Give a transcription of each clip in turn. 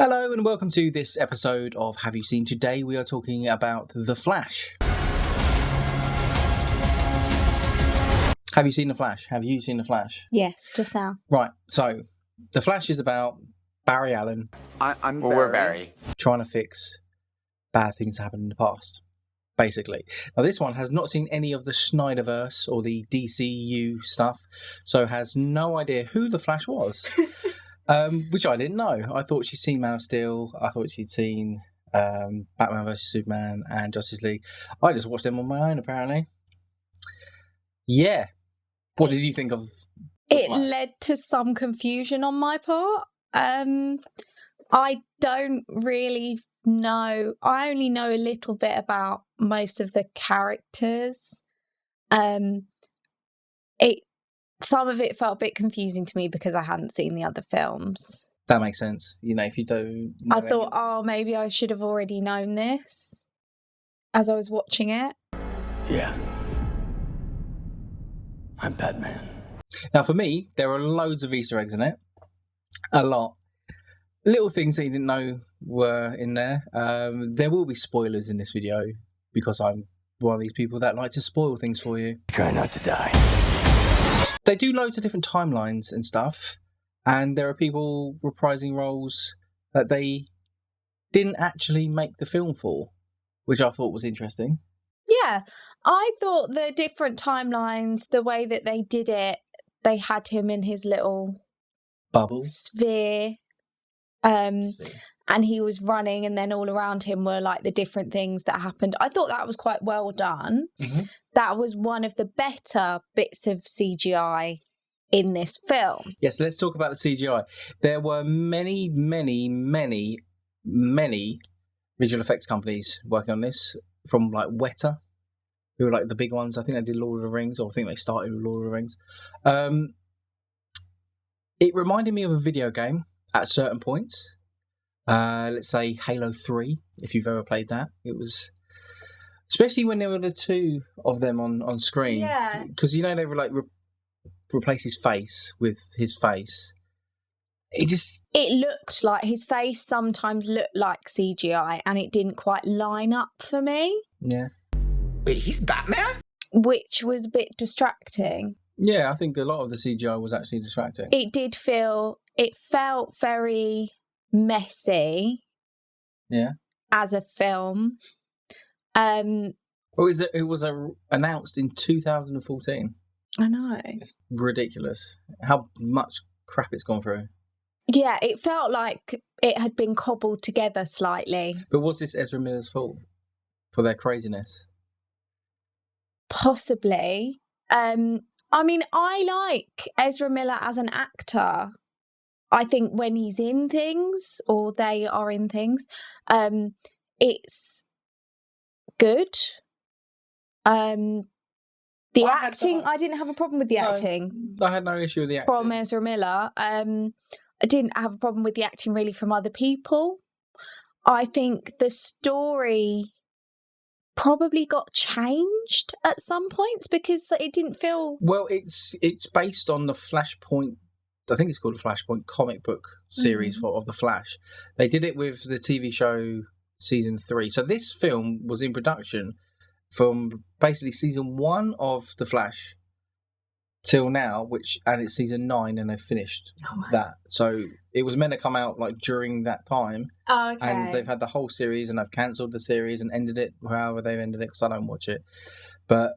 Hello and welcome to this episode of Have You Seen? Today we are talking about The Flash. Have you seen The Flash? Have you seen The Flash? Yes, just now. Right, so The Flash is about Barry Allen. We're Barry. Trying to fix bad things that happened in the past, basically. Now this one has not seen any of the Snyderverse or the DCU stuff, so has no idea who The Flash was. Which I didn't know. I thought she'd seen Man of Steel. I thought she'd seen Batman vs Superman and Justice League. I just watched them on my own, apparently. Yeah. What did you think of it? Led to some confusion on my part. I don't really know. I only know a little bit about most of the characters. Some of it felt a bit confusing to me because I hadn't seen the other films. That makes sense. You know, if you don't know I thought, maybe I should have already known this as I was watching it. Yeah. I'm Batman. Now, for me, there are loads of Easter eggs in it. A lot. Little things that you didn't know were in there. There will be spoilers in this video because I'm one of these people that like to spoil things for you. Try not to die. They do loads of different timelines and stuff, and there are people reprising roles that they didn't actually make the film for, which I thought was interesting. Yeah, I thought the different timelines, the way that they did it, they had him in his little bubble sphere. And he was running, and then all around him were like the different things that happened. I thought that was quite well done. Mm-hmm. That was one of the better bits of CGI in this film. Yes, let's talk about the CGI. There were many visual effects companies working on this, from like Weta, who were like the big ones. I think they did Lord of the Rings, or I think they started with Lord of the Rings. It reminded me of a video game at certain points. Let's say Halo 3, if you've ever played that. It was, especially when there were the two of them on screen. Yeah. Because, you know, they were like replace his face with his face. It looked like his face sometimes looked like CGI, and it didn't quite line up for me. Yeah. Wait, he's Batman? Which was a bit distracting. Yeah, I think a lot of the CGI was actually distracting. It felt very messy. Yeah. As a film. Well, it was announced in 2014. I know. It's ridiculous how much crap it's gone through. Yeah, it felt like it had been cobbled together slightly. But was this Ezra Miller's fault for their craziness? Possibly. I mean, I like Ezra Miller as an actor. I think when he's in things, or they are in things, it's good. The acting, I didn't have a problem with the acting. I had no issue with the acting. From Ezra Miller. I didn't have a problem with the acting really from other people. I think the story probably got changed at some points because it didn't feel... Well, it's based on the Flashpoint, I think it's called the Flashpoint comic book series of the Flash. They did it with the TV show season 3. So this film was in production from basically season 1 of the Flash till now, and it's season 9, and they've finished that. So it was meant to come out like during that time. Oh, okay. And they've had the whole series, and they've cancelled the series and ended it however they've ended it, because I don't watch it. But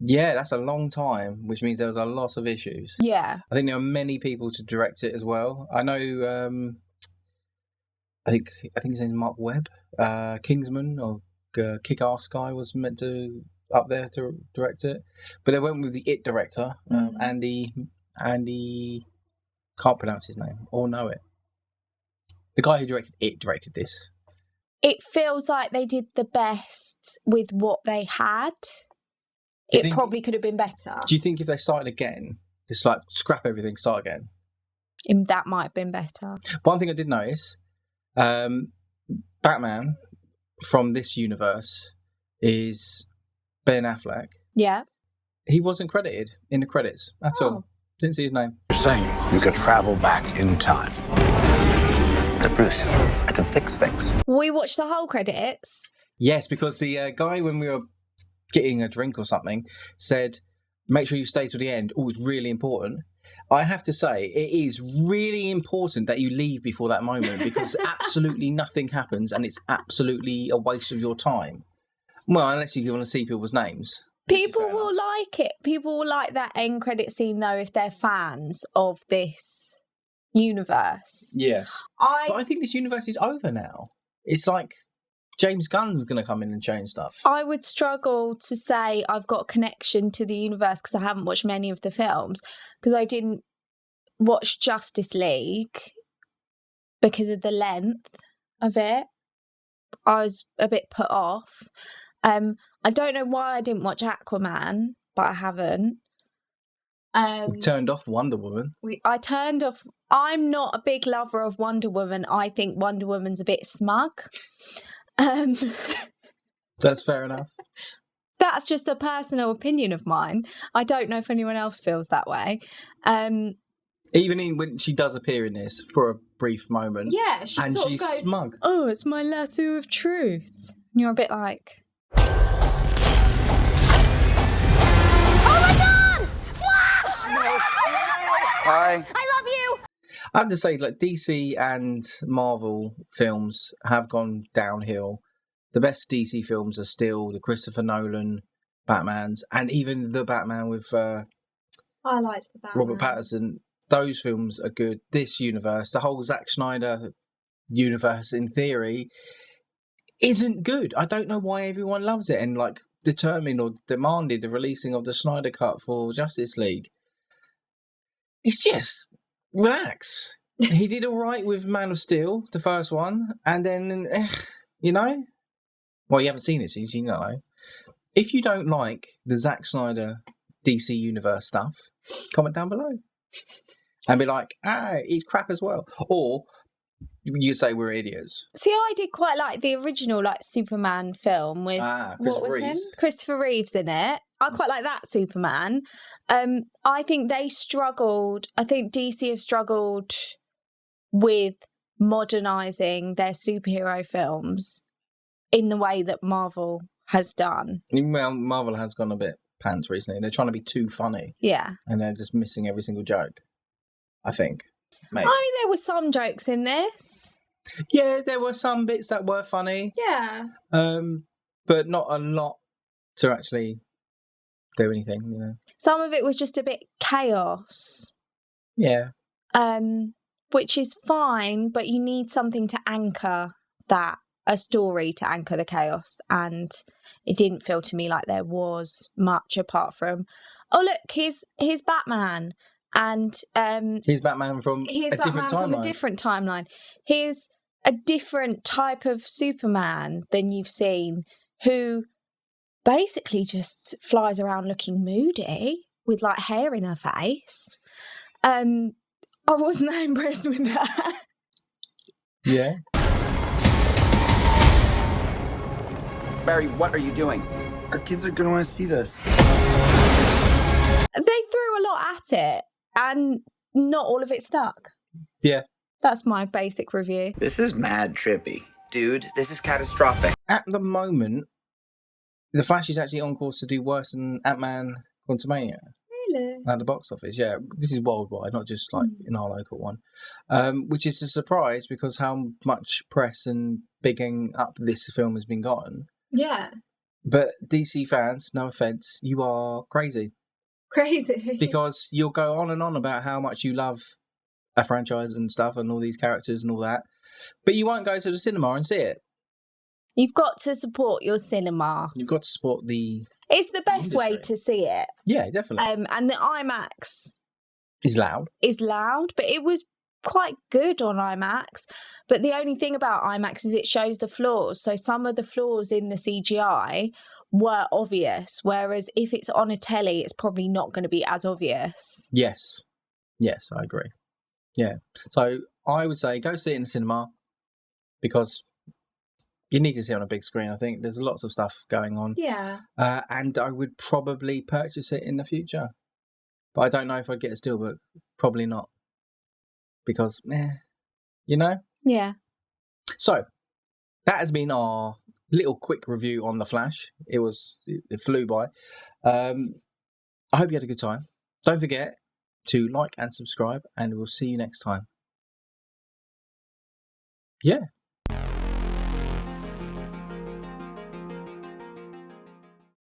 yeah, that's a long time, which means there was a lot of issues. Yeah. I think there were many people to direct it as well. I know, I think his name's Mark Webb, Kingsman, or Kick-Ass guy was meant to up there to direct it. But they went with the It director, Andy, can't pronounce his name or know it. The guy who directed It directed this. It feels like they did the best with what they had. It probably could have been better. Do you think if they started again, just like scrap everything, start again? That might have been better. One thing I did notice, Batman from this universe is Ben Affleck. Yeah. He wasn't credited in the credits at all. Didn't see his name. You're saying you could travel back in time. But Bruce, I can fix things. We watched the whole credits. Yes, because the guy, when we were getting a drink or something, said, make sure you stay to the end. Oh, it's really important. I have to say, it is really important that you leave before that moment because absolutely nothing happens and it's absolutely a waste of your time. Well, unless you want to see people's names. People will like it. People will like that end credit scene, though, if they're fans of this universe. Yes. But I think this universe is over now. It's like James Gunn's going to come in and change stuff. I would struggle to say I've got a connection to the universe because I haven't watched many of the films, because I didn't watch Justice League because of the length of it. I was a bit put off. I don't know why I didn't watch Aquaman, but I haven't. We turned off Wonder Woman. I turned off. I'm not a big lover of Wonder Woman. I think Wonder Woman's a bit smug. That's fair enough. That's just a personal opinion of mine. I don't know if anyone else feels that way. Even when she does appear in this for a brief moment. Yeah, and she's goes, smug. Oh, it's my lasso of truth. And you're a bit like... Hi. I love you! I have to say, like, DC and Marvel films have gone downhill. The best DC films are still the Christopher Nolan Batmans, and even the Batman with I like the Batman. Robert Pattinson. Those films are good. This universe, the whole Zack Snyder universe, in theory, isn't good. I don't know why everyone loves it and, like, determined or demanded the releasing of the Snyder Cut for Justice League. It's just, relax. He did all right with Man of Steel, the first one, and then, you know? Well, you haven't seen it, so you know. If you don't like the Zack Snyder DC Universe stuff, comment down below. And be like, he's crap as well. Or you say we're idiots. See, I did quite like the original, like, Superman film with, what was him? Christopher Reeves in it. I quite like that Superman. I think they struggled. I think DC have struggled with modernising their superhero films in the way that Marvel has done. Well, Marvel has gone a bit pants recently. They're trying to be too funny. Yeah. And they're just missing every single joke, I think. Maybe. I mean, there were some jokes in this. Yeah, there were some bits that were funny. Yeah. But not a lot to actually do anything, you know. Some of it was just a bit chaos. Yeah. Which is fine, but you need something to anchor that, a story to anchor the chaos. And it didn't feel to me like there was much apart from, oh, look, here's Batman. And he's Batman from a different timeline. Here's a different type of Superman than you've seen, who basically just flies around looking moody with like hair in her face. I wasn't that impressed with that. Yeah. Barry, what are you doing? Our kids are gonna want to see this. They threw a lot at it, and not all of it stuck. Yeah. That's my basic review. This is mad trippy. Dude, this is catastrophic. At the moment, The Flash is actually on course to do worse than Ant-Man Quantumania. Really? At the box office, yeah. This is worldwide, not just like in our local one. Which is a surprise because how much press and bigging up this film has been gotten. Yeah. But DC fans, no offence, you are crazy. Crazy. Because you'll go on and on about how much you love a franchise and stuff and all these characters and all that, but you won't go to the cinema and see it. You've got to support your cinema. You've got to support the... It's the best industry. way to see it. Yeah, definitely. And the IMAX... Is loud. Is loud, but it was quite good on IMAX. But the only thing about IMAX is it shows the flaws. So some of the flaws in the CGI were obvious, whereas if it's on a telly, it's probably not going to be as obvious. Yes. Yes, I agree. Yeah. So I would say go see it in the cinema because you need to see it on a big screen, I think. There's lots of stuff going on. Yeah. And I would probably purchase it in the future. But I don't know if I'd get a steelbook. Probably not. Because, you know? Yeah. So that has been our little quick review on The Flash. It flew by. I hope you had a good time. Don't forget to like and subscribe, and we'll see you next time. Yeah.